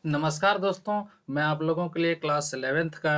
नमस्कार दोस्तों, मैं आप लोगों के लिए क्लास 11th का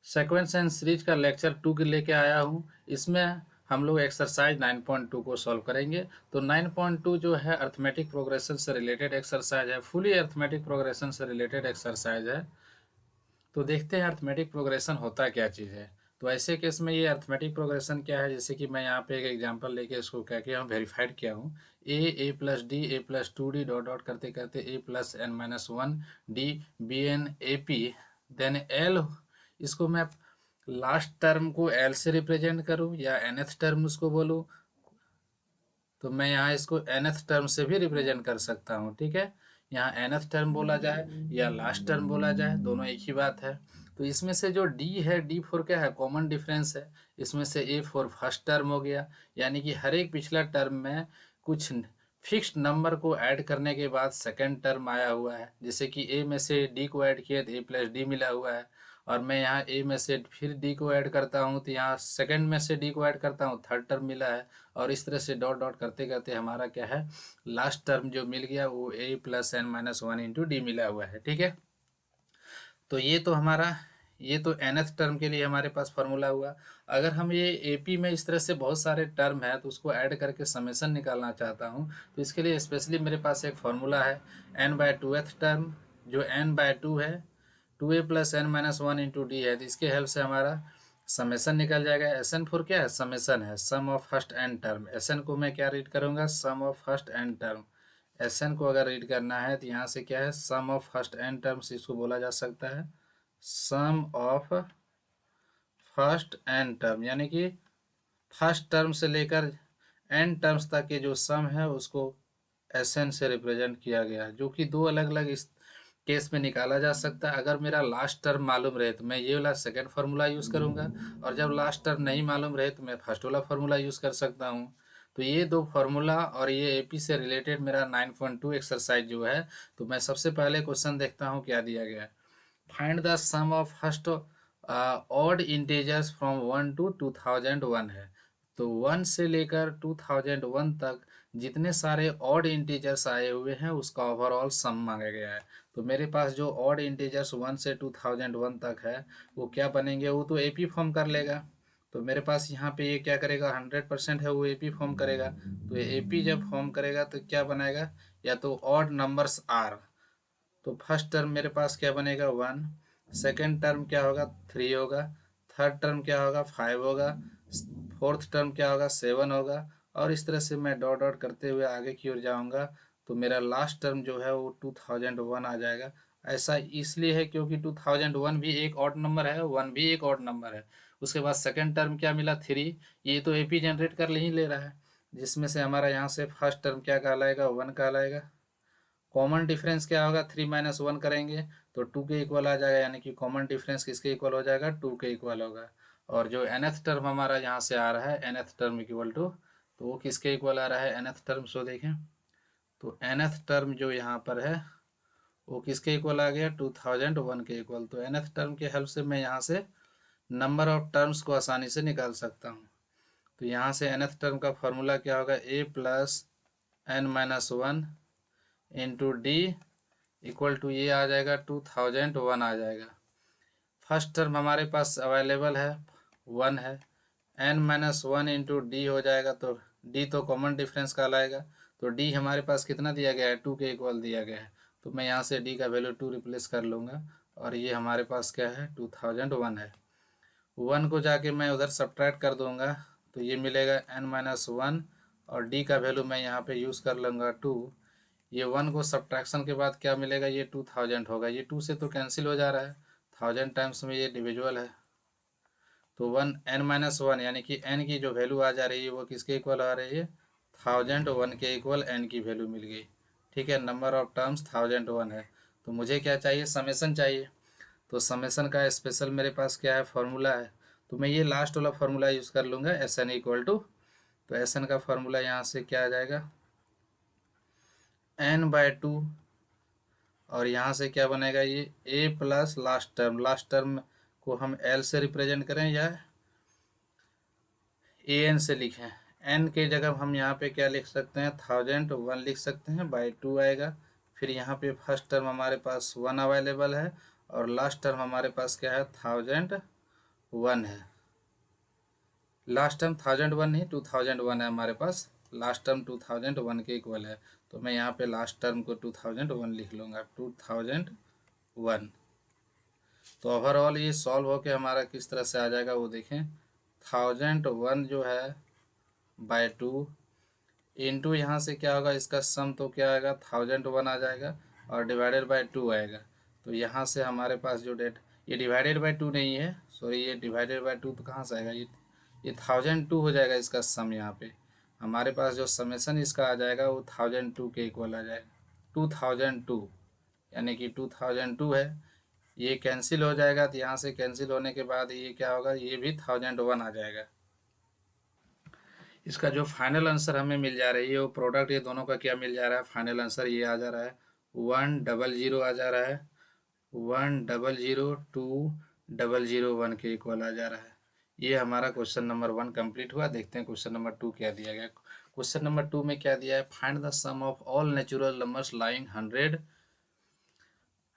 सीक्वेंस एंड सीरीज का लेक्चर 2 के लेके आया हूँ। इसमें हम लोग एक्सरसाइज 9.2 को सॉल्व करेंगे। तो 9.2 जो है अर्थमेटिक प्रोग्रेशन से रिलेटेड एक्सरसाइज है, फुली अर्थमेटिक प्रोग्रेशन से रिलेटेड एक्सरसाइज है। तो देखते हैं अर्थमेटिक प्रोग्रेशन होता क्या चीज़ है। तो ऐसे केस में ये अर्थमेटिक प्रोग्रेशन क्या है, जैसे कि मैं यहाँ पे एक एग्जांपल लेके इसको क्या किया हूँ, वेरीफाइड किया हूँ। A plus D, A plus 2 D, dot dot करते करते A plus N minus 1 D, B N A P, then L. इसको मैं लास्ट टर्म को एल से रिप्रेजेंट करूँ या nth टर्म उसको बोलूँ, तो मैं यहाँ इसको nth टर्म से भी रिप्रेजेंट कर सकता हूँ। ठीक है, यहाँ nth टर्म बोला जाए या लास्ट टर्म बोला जाए, दोनों एक ही बात है। तो इसमें से जो d है, d फोर क्या है, कॉमन डिफरेंस है। इसमें से a फोर फर्स्ट टर्म हो गया, यानी कि हर एक पिछला टर्म में कुछ फिक्स्ड नंबर को ऐड करने के बाद सेकंड टर्म आया हुआ है। जैसे कि a में से d को ऐड किया तो a प्लस डी मिला हुआ है, और मैं यहाँ a में से फिर d को ऐड करता हूँ तो यहाँ सेकंड में से d को ऐड करता हूँ, थर्ड टर्म मिला है। और इस तरह से डॉट डॉट करते करते हमारा क्या है, लास्ट टर्म जो मिल गया वो a plus N minus 1 into D मिला हुआ है। ठीक है, तो ये तो nth टर्म के लिए हमारे पास फार्मूला हुआ। अगर हम ये AP में इस तरह से बहुत सारे टर्म है तो उसको ऐड करके समेसन निकालना चाहता हूँ, तो इसके लिए स्पेशली मेरे पास एक फार्मूला है n/2th टर्म, जो n/2 है, 2a plus N minus 1 into D है। तो इसके हेल्प से हमारा समेसन निकल जाएगा। SN4 क्या है, समेसन है, sum of first N term. SN को मैं क्या रीड करूँगा, sum of first N term. SN को अगर रीड करना है तो यहाँ से क्या है, sum of first N terms इसको बोला जा सकता है, sum of first N term, यानी कि फर्स्ट टर्म से लेकर एन टर्म्स तक के जो सम है उसको SN से रिप्रेजेंट किया गया है, जो कि दो अलग अलग इस केस में निकाला जा सकता है। अगर मेरा लास्ट टर्म मालूम रहे तो मैं ये वाला सेकंड फार्मूला यूज़ करूँगा, और जब लास्ट टर्म नहीं मालूम रहे तो मैं फर्स्ट वाला फार्मूला यूज़ कर सकता हूँ। तो ये दो फार्मूला और ये AP से रिलेटेड मेरा 9.2 एक्सरसाइज जो है, तो मैं सबसे पहले क्वेश्चन देखता हूँ क्या दिया गया है। Find the sum of first odd integers from 1 to 2001 है। तो 1 से लेकर 2001 तक जितने सारे ऑड इंटीजर्स आए हुए हैं उसका ओवरऑल सम मांगा गया है। तो मेरे पास जो ऑड इंटीजर्स 1 से 2001 तक है वो क्या बनेंगे, वो तो AP फॉर्म कर लेगा। तो मेरे पास यहाँ पे ये क्या करेगा, 100% है वो AP फॉर्म करेगा। तो ये AP जब फॉर्म करेगा तो क्या बनाएगा, या तो ऑड नंबर्स आर। तो फर्स्ट टर्म मेरे पास क्या बनेगा, 1। सेकेंड टर्म क्या होगा, 3 होगा। थर्ड टर्म क्या होगा, 5 होगा। फोर्थ टर्म क्या होगा, 7 होगा। और इस तरह से मैं डॉट डॉट करते हुए आगे की ओर जाऊंगा, तो मेरा लास्ट टर्म जो है वो 2001 आ जाएगा। ऐसा इसलिए है क्योंकि 2001 भी एक ऑड नंबर है, 1 भी एक ऑड नंबर है। उसके बाद सेकेंड टर्म क्या मिला, 3। ये तो AP जनरेट कर ही ले रहा है, जिसमें से हमारा यहाँ से फर्स्ट टर्म क्या कहलाएगा, 1 कहलाएगा। कॉमन डिफरेंस क्या होगा, 3 माइनस 1 करेंगे तो 2 के इक्वल आ जाएगा, यानी कि कॉमन डिफरेंस किसके इक्वल हो जाएगा, 2 के इक्वल होगा। और जो nth टर्म हमारा यहाँ से आ रहा है, nth टर्म इक्वल टू, तो वो किसके इक्वल आ रहा है, nth टर्म। सो देखें तो nth टर्म जो यहाँ पर है वो किसके इक्वल आ गया, 2001 के इक्वल। तो nth टर्म के हेल्प से मैं यहाँ से नंबर ऑफ टर्म्स को आसानी से निकाल सकता हूँ। तो यहाँ से nth टर्म का फॉर्मूला क्या होगा, a plus N minus 1 into D equal to ये आ जाएगा, 2001 आ जाएगा। फर्स्ट टर्म हमारे पास अवेलेबल है, 1 है। एन माइनस 1 इंटू डी हो जाएगा, तो डी तो कॉमन डिफरेंस का लाएगा। तो डी हमारे पास कितना दिया गया है, 2 के इक्वल दिया गया है। तो मैं यहाँ से डी का वैल्यू 2 रिप्लेस कर लूँगा, और ये हमारे पास क्या है, 2001 है। 1 को जाके मैं उधर सब्ट्रैक्ट कर दूंगा, तो ये मिलेगा n-1, और डी का वैल्यू मैं यहाँ पे यूज़ कर लूँगा 2। ये 1 को सब्ट्रैक्शन के बाद क्या मिलेगा, ये 2000 होगा। ये 2 से तो कैंसिल हो जा रहा है, 1000 टाइम्स में ये डिविजुअल है। तो 1 n-1 यानी कि n की जो वैल्यू आ जा रही है वो किसके इक्वल आ रही है, 1001 के इक्वल n की वैल्यू मिल गई। ठीक है, नंबर ऑफ टर्म्स 1001 है। तो मुझे क्या चाहिए, समेसन चाहिए। तो समेसन का स्पेशल मेरे पास क्या है, फार्मूला है। तो मैं ये लास्ट वाला फार्मूला यूज़ कर लूँगा, SN इक्वल टू, तो SN का फार्मूला यहाँ से क्या आ जाएगा, n/2, और यहाँ से क्या बनेगा, ये a प्लस लास्ट टर्म को हम l से रिप्रेजेंट करें या an से लिखें। n के जगह हम यहाँ पे क्या लिख सकते हैं, 1001 लिख सकते हैं, बाई 2 आएगा। फिर यहाँ पे फर्स्ट टर्म हमारे पास 1 अवेलेबल है और लास्ट टर्म हमारे पास क्या है 1001 है। लास्ट टर्म 1001 नहीं 2001 है हमारे पास, लास्ट टर्म 2001 के इक्वल है। तो मैं यहाँ पे लास्ट टर्म को 2001 लिख लूँगा, 2001। तो ओवरऑल ये सॉल्व होके हमारा किस तरह से आ जाएगा वो देखें। 1001 जो है बाय 2 इंटू यहाँ से क्या होगा, इसका सम तो क्या आएगा 1001 आ जाएगा और डिवाइडेड बाय 2 आएगा। तो यहाँ से हमारे पास जो डेट, ये डिवाइडेड बाय 2 नहीं है, सॉरी, ये डिवाइडेड बाय 2 तो कहाँ से आएगा, ये 1002 हो जाएगा इसका सम। यहाँ पे हमारे पास जो समेसन इसका आ जाएगा वो 1002 के इक्वल आ जाएगा, 2002, यानी कि 2002 है। ये कैंसिल हो जाएगा, तो यहाँ से कैंसिल होने के बाद ये क्या होगा, ये भी 1001 आ जाएगा। इसका जो फाइनल आंसर हमें मिल जा रही है वो प्रोडक्ट ये दोनों का क्या मिल जा रहा है, फाइनल आंसर ये आ जा रहा है 100 आ जा रहा है, 1002001 के इक्वल आ जा रहा है। ये हमारा क्वेश्चन नंबर 1 कंप्लीट हुआ। देखते हैं क्वेश्चन नंबर 2 क्या दिया गया। क्वेश्चन नंबर 2 में क्या दिया है, find the sum of all natural numbers lying 100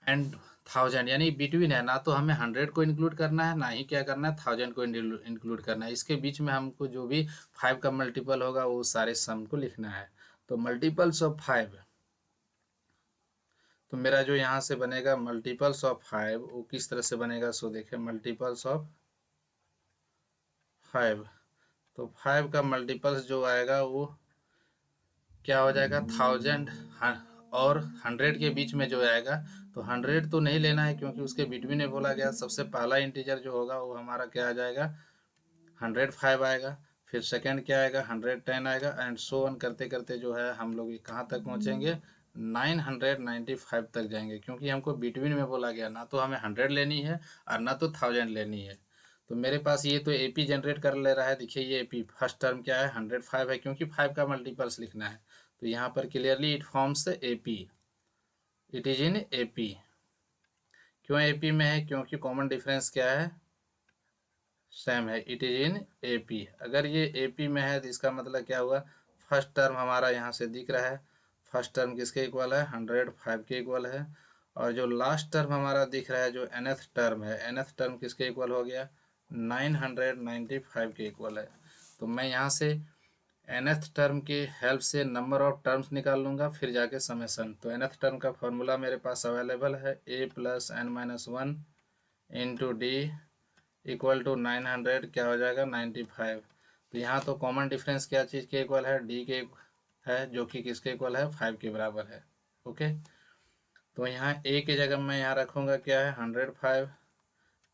and 1000, यानी बिटवीन है, ना तो हमें 100 को इंक्लूड करना है, ना ही क्या करना है 1000 को इंक्लूड करना है। इसके बीच में हमको जो भी 5 का मल्टीपल होगा वो सारे सम को लिखना है। तो मल्टीपल्स ऑफ 5, तो मेरा जो यहाँ से बनेगा मल्टीपल्स ऑफ 5 वो किस तरह से बनेगा, सो देखें मल्टीपल्स ऑफ 5। तो 5 का मल्टीपल्स जो आएगा वो क्या हो जाएगा 1000 और 100 के बीच में जो आएगा। तो 100 तो नहीं लेना है क्योंकि उसके बिटवीन में बोला गया। सबसे पहला इंटीजर जो होगा वो हमारा क्या आ जाएगा 105 आएगा, फिर सेकंड क्या आएगा 110 आएगा, एंड सो ऑन करते करते जो है हम लोग कहाँ तक पहुँचेंगे 995 तक जाएंगे, क्योंकि हमको बिटवीन में बोला गया, ना तो हमें 100 लेनी है और ना तो 1000 लेनी है। तो मेरे पास ये तो एपी जनरेट कर ले रहा है। देखिए ये एपी फर्स्ट टर्म क्या है 105 है, क्योंकि 5 का मल्टीपल्स लिखना है। तो यहाँ पर clearly it forms AP, it is in AP. क्यों एपी में है, क्योंकि कॉमन डिफरेंस क्या है सेम है, इट इज इन एपी। अगर ये एपी में है तो इसका मतलब क्या हुआ, फर्स्ट टर्म हमारा यहाँ से दिख रहा है, फर्स्ट टर्म किसके इक्वल है 105 के इक्वल है, और जो लास्ट टर्म हमारा दिख रहा है जो nth टर्म है, nth टर्म किसके इक्वल हो गया 995 के इक्वल है। तो मैं यहाँ से nth टर्म की हेल्प से नंबर ऑफ टर्म्स निकाल लूँगा, फिर जाके समेसन। तो nth टर्म का फॉर्मूला मेरे पास अवेलेबल है a + n-1 into D equal to 900 क्या हो जाएगा 95। तो यहाँ तो कॉमन डिफरेंस क्या चीज़ के इक्वल है, डी के है, जो कि किसके इक्वल है 5 के बराबर है। ओके, तो यहाँ ए की जगह मैं यहाँ रखूँगा क्या है 105।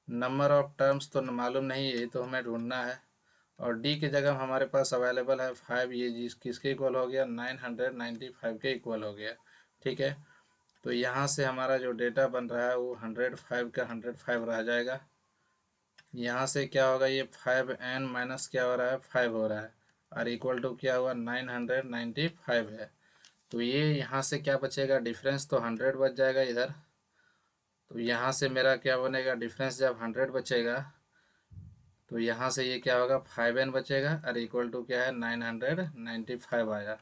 नंबर ऑफ टर्म्स तो मालूम नहीं है, तो हमें ढूंढना है, और डी की जगह हमारे पास अवेलेबल है 5, ये जिस किसके इक्वल हो गया 995 के इक्वल हो गया। ठीक है, तो यहाँ से हमारा जो डेटा बन रहा है वो 105 का 105 रह जाएगा। यहाँ से क्या होगा, ये 5n माइनस क्या हो रहा है 5 हो रहा है, और इक्वल टू क्या हुआ 995 है। तो ये यहाँ से क्या बचेगा, डिफरेंस तो 100 बच जाएगा इधर। तो यहाँ से मेरा क्या बनेगा, डिफरेंस जब 100 बचेगा तो यहाँ से ये क्या होगा 5n बचेगा, और इक्वल टू क्या है 995 आया।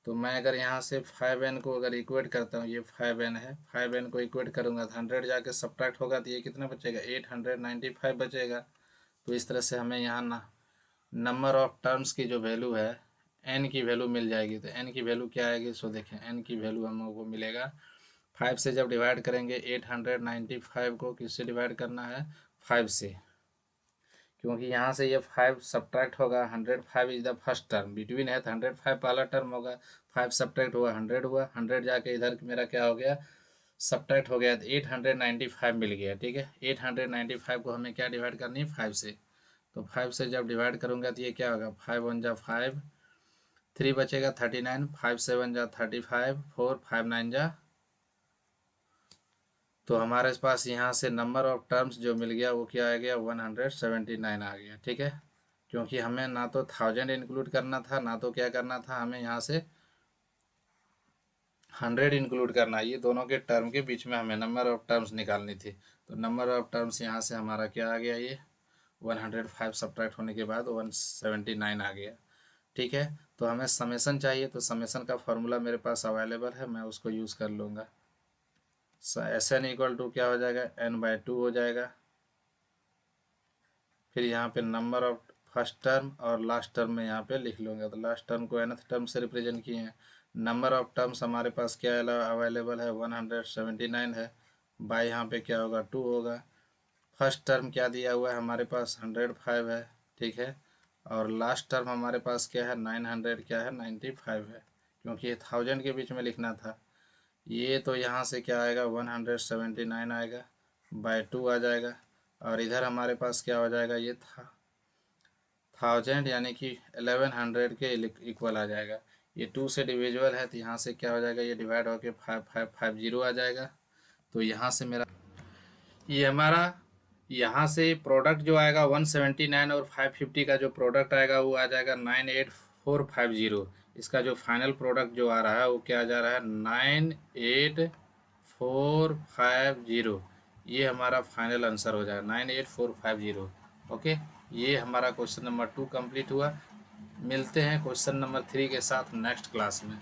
तो मैं अगर यहाँ से 5n को अगर इक्वेट करता हूँ, ये 5n है, 5n को इक्वेट करूँगा तो 100 जाके सब्ट्रैक्ट होगा तो ये कितना बचेगा 895 बचेगा। तो इस तरह से हमें यहाँ ना नंबर ऑफ टर्म्स की जो वैल्यू है n की वैल्यू मिल जाएगी। तो n की वैल्यू क्या आएगी, सो देखें n की वैल्यू हम लोग को मिलेगा 5 से जब डिवाइड करेंगे 895 को किससे डिवाइड करना है 5 से, क्योंकि यहाँ से ये 5 सब्ट्रैक्ट होगा 105 is the first term, between है तो 105 पहला टर्म होगा, 5 सब्ट्रैक्ट हुआ 100 हुआ, 100 जाके इधर मेरा क्या हो गया सब्ट्रैक्ट हो गया तो 895 मिल गया। ठीक है, 895 को हमें क्या डिवाइड करनी है 5 से। तो 5 से जब डिवाइड करूँगा तो ये क्या होगा 5 1 जा 5, 3 बचेगा 39, 5 7 जा 35, 4 5 9 जा, तो हमारे पास यहाँ से नंबर ऑफ टर्म्स जो मिल गया वो क्या आ गया 179 आ गया। ठीक है, क्योंकि हमें ना तो 1000 इंक्लूड करना था, ना तो क्या करना था हमें यहाँ से 100 इंक्लूड करना। ये दोनों के टर्म के बीच में हमें नंबर ऑफ टर्म्स निकालनी थी। तो नंबर ऑफ टर्म्स यहाँ से हमारा क्या आ गया, ये 105 सब्ट्रैक्ट होने के बाद 179 आ गया। ठीक है। तो हमें समेसन चाहिए, तो समेसन का फॉर्मूला मेरे पास अवेलेबल है, मैं उसको यूज़ कर लूँगा। एस एन इक्वल टू क्या हो जाएगा, n/2 हो जाएगा। फिर यहाँ पे नंबर ऑफ फर्स्ट टर्म और लास्ट टर्म में यहाँ पे लिख लूँगा। तो लास्ट टर्म को nth टर्म से रिप्रेजेंट किए हैं। नंबर ऑफ टर्म्स हमारे पास क्या अवेलेबल है, 179 है। बाई यहाँ पे क्या होगा, 2 होगा। फर्स्ट टर्म क्या दिया हुआ है हमारे पास, 105 है, ठीक है। और लास्ट टर्म हमारे पास क्या है, 900 क्या है, 95 है, क्योंकि ये 1000 के बीच में लिखना था। ये तो यहाँ से क्या आएगा, 179 आएगा, बाय 2 आ जाएगा। और इधर हमारे पास क्या हो जाएगा, ये था 1000 यानी कि 1100 के इक्वल आ जाएगा। ये 2 से डिविजिबल है, तो यहाँ से क्या हो जाएगा, ये डिवाइड होके 5550 आ जाएगा। तो यहाँ से मेरा ये हमारा यहाँ से प्रोडक्ट जो आएगा 179 और 550 का जो प्रोडक्ट आएगा वो आ जाएगा 98450। इसका जो फाइनल प्रोडक्ट जो आ रहा है वो क्या जा रहा है, 98450। ये हमारा फाइनल आंसर हो जाएगा 98450। ओके, ये हमारा क्वेश्चन नंबर 2 कंप्लीट हुआ। मिलते हैं क्वेश्चन नंबर 3 के साथ नेक्स्ट क्लास में।